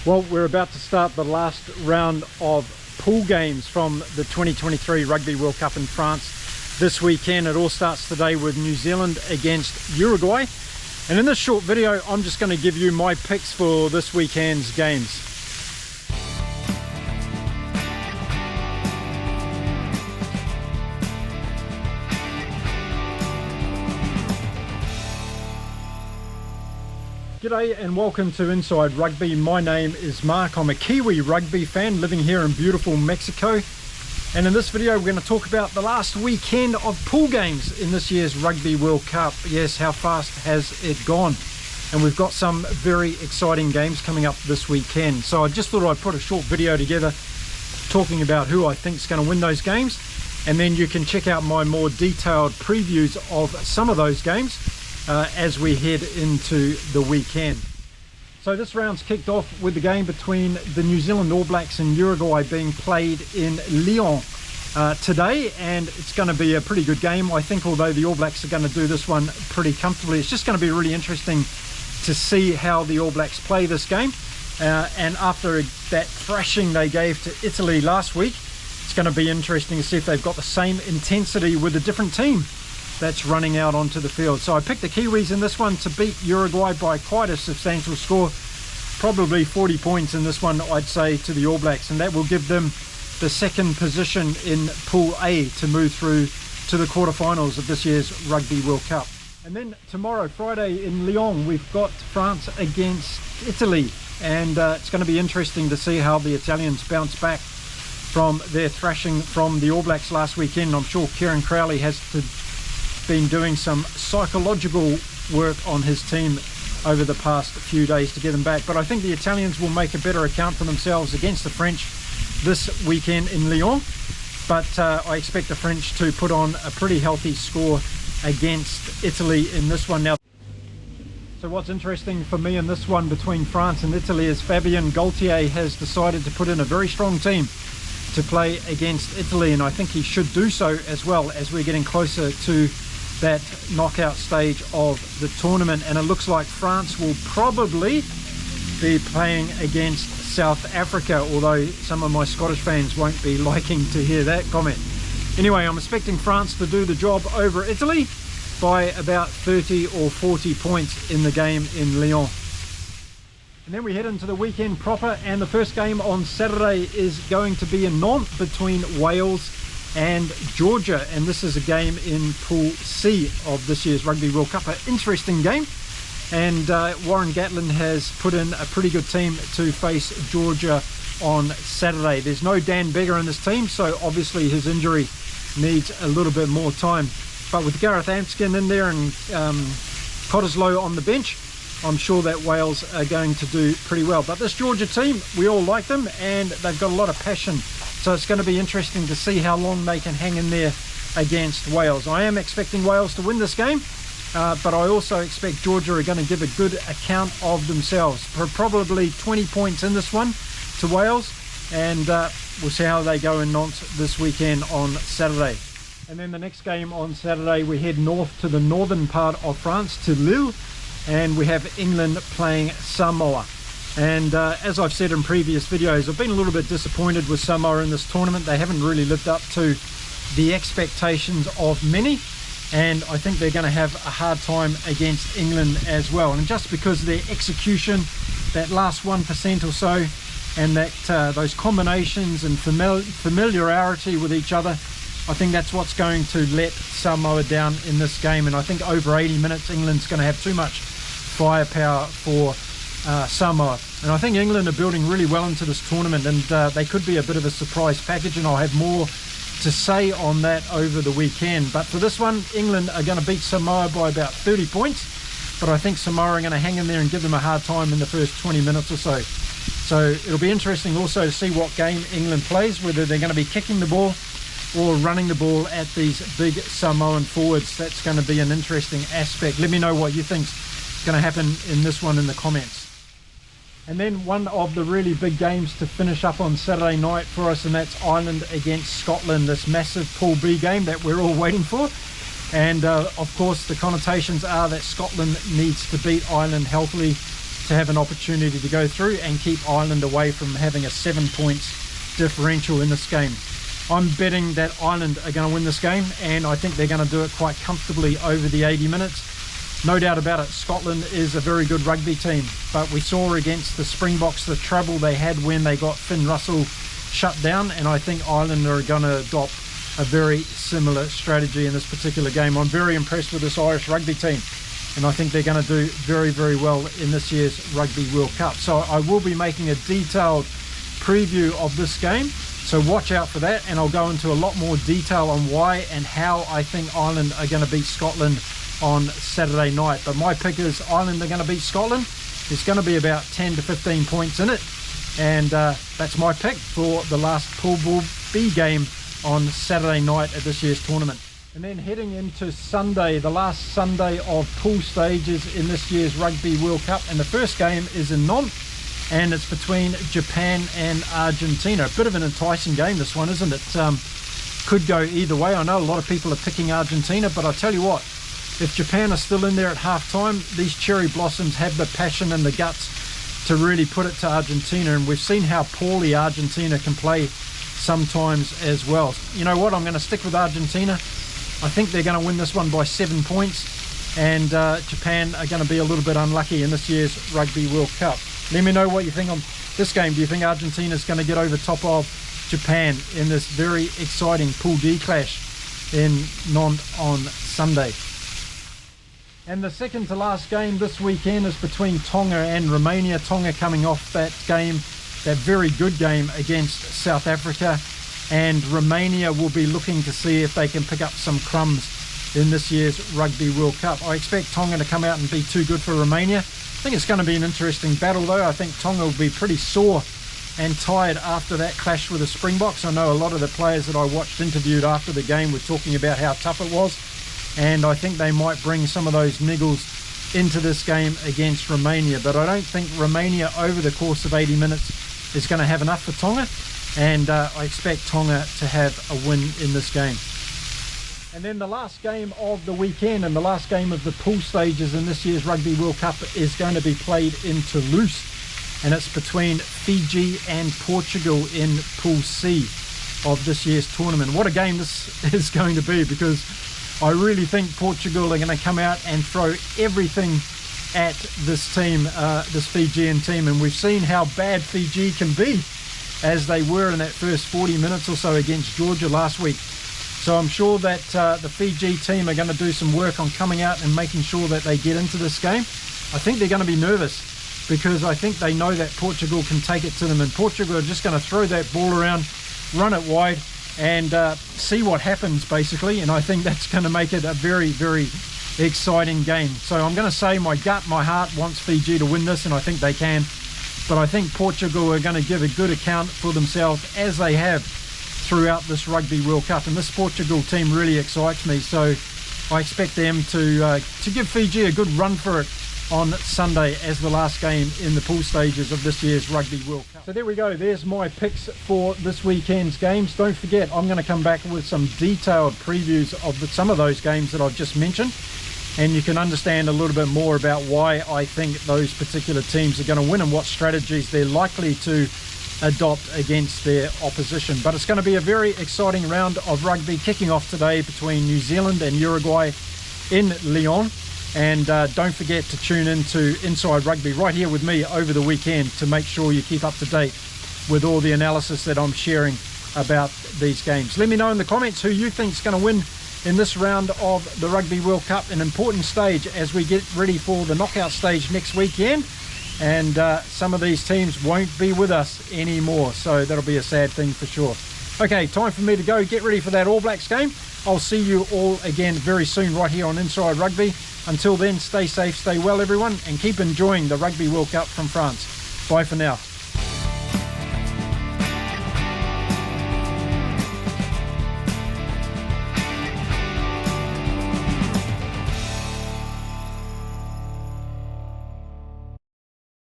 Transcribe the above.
Well, we're about to start the last round of pool games from the 2023 Rugby World Cup in France this weekend. It all starts today with New Zealand against Uruguay. And in this short video, I'm just going to give you my picks for this weekend's games. G'day and welcome to Inside Rugby. My name is Mark. I'm a Kiwi rugby fan living here in beautiful Mexico. And in this video we're going to talk about the last weekend of pool games in this year's Rugby World Cup. Yes, how fast has it gone? And we've got some very exciting games coming up this weekend. So I just thought I'd put a short video together talking about who I think is going to win those games. And then you can check out my more detailed previews of some of those games as we head into the weekend. So this round's kicked off with the game between the New Zealand All Blacks and Uruguay being played in Lyon today, and it's going to be a pretty good game, I think, although the All Blacks are going to do this one pretty comfortably. It's just going to be really interesting to see how the All Blacks play this game, and after that thrashing they gave to Italy last week, it's going to be interesting to see if they've got the same intensity with a different team that's running out onto the field. So I picked the Kiwis in this one to beat Uruguay by quite a substantial score, probably 40 points in this one, I'd say, to the All Blacks, and that will give them the second position in Pool A to move through to the quarterfinals of this year's Rugby World Cup. And then tomorrow, Friday, in Lyon, we've got France against Italy, and it's going to be interesting to see how the Italians bounce back from their thrashing from the All Blacks last weekend. I'm sure Kieran Crowley has been doing some psychological work on his team over the past few days to get them back, but I think the Italians will make a better account for themselves against the French this weekend in Lyon. But I expect the French to put on a pretty healthy score against Italy in this one. Now, so what's interesting for me in this one between France and Italy is Fabien Galtier has decided to put in a very strong team to play against Italy, and I think he should do so as well as we're getting closer to that knockout stage of the tournament. And it looks like France will probably be playing against South Africa, although some of my Scottish fans won't be liking to hear that comment. Anyway, I'm expecting France to do the job over Italy by about 30 or 40 points in the game in Lyon. And then we head into the weekend proper, and the first game on Saturday is going to be in Nantes between Wales and Georgia, and this is a game in Pool C of this year's Rugby World Cup. An interesting game, and Warren Gatland has put in a pretty good team to face Georgia on Saturday. There's no Dan Beggar in this team, so obviously his injury needs a little bit more time, but with Gareth Amskin in there and Cottesloe on the bench, I'm sure that Wales are going to do pretty well. But this Georgia team, we all like them, and they've got a lot of passion. So it's going to be interesting to see how long they can hang in there against Wales. I am expecting Wales to win this game, but I also expect Georgia are going to give a good account of themselves. For probably 20 points in this one to Wales, and we'll see how they go in Nantes this weekend on Saturday. And then the next game on Saturday, we head north to the northern part of France, to Lille, and we have England playing Samoa. And as I've said in previous videos, I've been a little bit disappointed with Samoa in this tournament. They haven't really lived up to the expectations of many, and I think they're going to have a hard time against England as well. And just because of their execution, that last 1% or so, and that those combinations and familiarity with each other, I think that's what's going to let Samoa down in this game. And I think over 80 minutes, England's going to have too much firepower for Samoa. And I think England are building really well into this tournament, and they could be a bit of a surprise package, and I'll have more to say on that over the weekend. But for this one, England are going to beat Samoa by about 30 points, but I think Samoa are going to hang in there and give them a hard time in the first 20 minutes or so. So it'll be interesting also to see what game England plays, whether they're going to be kicking the ball or running the ball at these big Samoan forwards. That's going to be an interesting aspect. Let me know what you think's going to happen in this one in the comments. And then one of the really big games to finish up on Saturday night for us, and that's Ireland against Scotland, this massive Pool B game that we're all waiting for. And of course the connotations are that Scotland needs to beat Ireland healthily to have an opportunity to go through and keep Ireland away from having a 7 points differential in this game. I'm betting that Ireland are going to win this game, and I think they're going to do it quite comfortably over the 80 minutes. No doubt about it, Scotland is a very good rugby team, but we saw against the Springboks the trouble they had when they got Finn Russell shut down, and I think Ireland are going to adopt a very similar strategy in this particular game. I'm very impressed with this Irish rugby team, and I think they're going to do very, very well in this year's Rugby World Cup. So I will be making a detailed preview of this game, so watch out for that, and I'll go into a lot more detail on why and how I think Ireland are going to beat Scotland on Saturday night. But my pick is Ireland are going to beat Scotland. There's going to be about 10 to 15 points in it, and that's my pick for the last Pool B game on Saturday night at this year's tournament. And then heading into Sunday, the last Sunday of pool stages in this year's Rugby World Cup, and the first game is in Nantes, and it's between Japan and Argentina. A bit of an enticing game, this one, isn't it? Could go either way. I know a lot of people are picking Argentina, but I tell you what, if Japan are still in there at half-time, these cherry blossoms have the passion and the guts to really put it to Argentina, and we've seen how poorly Argentina can play sometimes as well. You know what, I'm going to stick with Argentina. I think they're going to win this one by 7 points, and Japan are going to be a little bit unlucky in this year's Rugby World Cup. Let me know what you think on this game. Do you think Argentina's going to get over top of Japan in this very exciting Pool D clash in Nantes on Sunday? And the second to last game this weekend is between Tonga and Romania. Tonga coming off that game, that very good game against South Africa, and Romania will be looking to see if they can pick up some crumbs in this year's Rugby World Cup. I expect Tonga to come out and be too good for Romania. I think it's going to be an interesting battle though. I think Tonga will be pretty sore and tired after that clash with the Springboks. I know a lot of the players that I watched interviewed after the game were talking about how tough it was, and I think they might bring some of those niggles into this game against Romania. But I don't think Romania over the course of 80 minutes is going to have enough for Tonga, and I expect Tonga to have a win in this game. And then the last game of the weekend and the last game of the pool stages in this year's Rugby World Cup is going to be played in Toulouse, and it's between Fiji and Portugal in Pool C of this year's tournament. What a game this is going to be, because I really think Portugal are going to come out and throw everything at this team, this Fijian team, and we've seen how bad Fiji can be, as they were in that first 40 minutes or so against Georgia last week. So I'm sure that the Fiji team are going to do some work on coming out and making sure that they get into this game. I think they're going to be nervous, because I think they know that Portugal can take it to them, and Portugal are just going to throw that ball around, run it wide, and see what happens basically. And I think that's going to make it a very, very exciting game. So I'm going to say my gut, my heart wants Fiji to win this, and I think they can. But I think Portugal are going to give a good account for themselves, as they have throughout this Rugby World Cup, and this Portugal team really excites me. So I expect them to give Fiji a good run for it on Sunday as the last game in the pool stages of this year's Rugby World Cup. So there we go, there's my picks for this weekend's games. Don't forget, I'm going to come back with some detailed previews of some of those games that I've just mentioned, and you can understand a little bit more about why I think those particular teams are going to win and what strategies they're likely to adopt against their opposition. But it's going to be a very exciting round of rugby kicking off today between New Zealand and Uruguay in Lyon. And don't forget to tune in to Inside Rugby right here with me over the weekend to make sure you keep up to date with all the analysis that I'm sharing about these games. Let me know in the comments who you think is going to win in this round of the Rugby World Cup, an important stage as we get ready for the knockout stage next weekend. And some of these teams won't be with us anymore, so that'll be a sad thing for sure. Okay, time for me to go get ready for that All Blacks game. I'll see you all again very soon right here on Inside Rugby. Until then, stay safe, stay well everyone, and keep enjoying the Rugby World Cup from France. Bye for now.